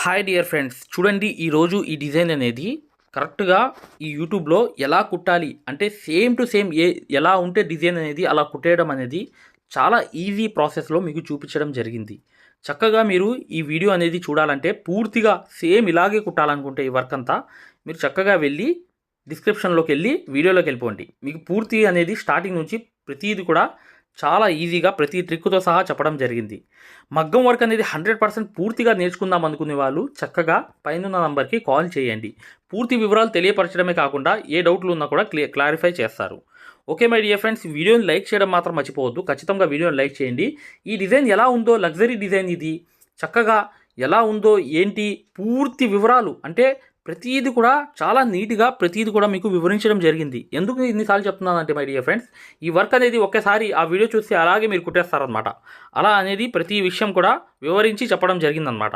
Hi dear friends, చూడండి ఈరోజు ఈ డిజైన్ అనేది కరెక్ట్గా ఈ యూట్యూబ్లో ఎలా కుట్టాలి అంటే సేమ్ టు సేమ్ ఎలా ఉంటే డిజైన్ అనేది అలా కుట్టేయడం అనేది చాలా ఈజీ ప్రాసెస్లో మీకు చూపించడం జరిగింది. చక్కగా మీరు ఈ వీడియో అనేది చూడాలంటే పూర్తిగా సేమ్ ఇలాగే కుట్టాలనుకుంటే ఈ వర్క్ అంతా మీరు చక్కగా వెళ్ళి డిస్క్రిప్షన్లోకి వెళ్ళి వీడియోలోకి వెళ్ళిపోండి. మీకు పూర్తి అనేది స్టార్టింగ్ నుంచి ప్రతిదీ కూడా చాలా ఈజీగా ప్రతి ట్రిక్తో సహా చెప్పడం జరిగింది. మగ్గం వర్క్ అనేది 100% పూర్తిగా నేర్చుకుందాం అనుకునే వాళ్ళు చక్కగా పైన నంబర్కి కాల్ చేయండి. పూర్తి వివరాలు తెలియపరచడమే కాకుండా ఏ డౌట్లు ఉన్నా కూడా క్లారిఫై చేస్తారు. ఓకే మై డియర్ ఫ్రెండ్స్, వీడియోని లైక్ చేయడం మాత్రం మర్చిపోవద్దు. ఖచ్చితంగా వీడియోని లైక్ చేయండి. ఈ డిజైన్ ఎలా ఉందో, లగ్జరీ డిజైన్ ఇది, చక్కగా ఎలా ఉందో ఏంటి పూర్తి వివరాలు అంటే ప్రతిదీ కూడా చాలా నీట్గా ప్రతిదీ కూడా మీకు వివరించడం జరిగింది. ఎందుకు ఇన్నిసార్లు చెప్తున్నానంటే మై డియర్ ఫ్రెండ్స్, ఈ వర్క్ అనేది ఒక్కసారి ఆ వీడియో చూస్తే అలాగే మీరు కుట్టేస్తారనమాట. అలా అనేది ప్రతి విషయం కూడా వివరించి చెప్పడం జరిగిందనమాట.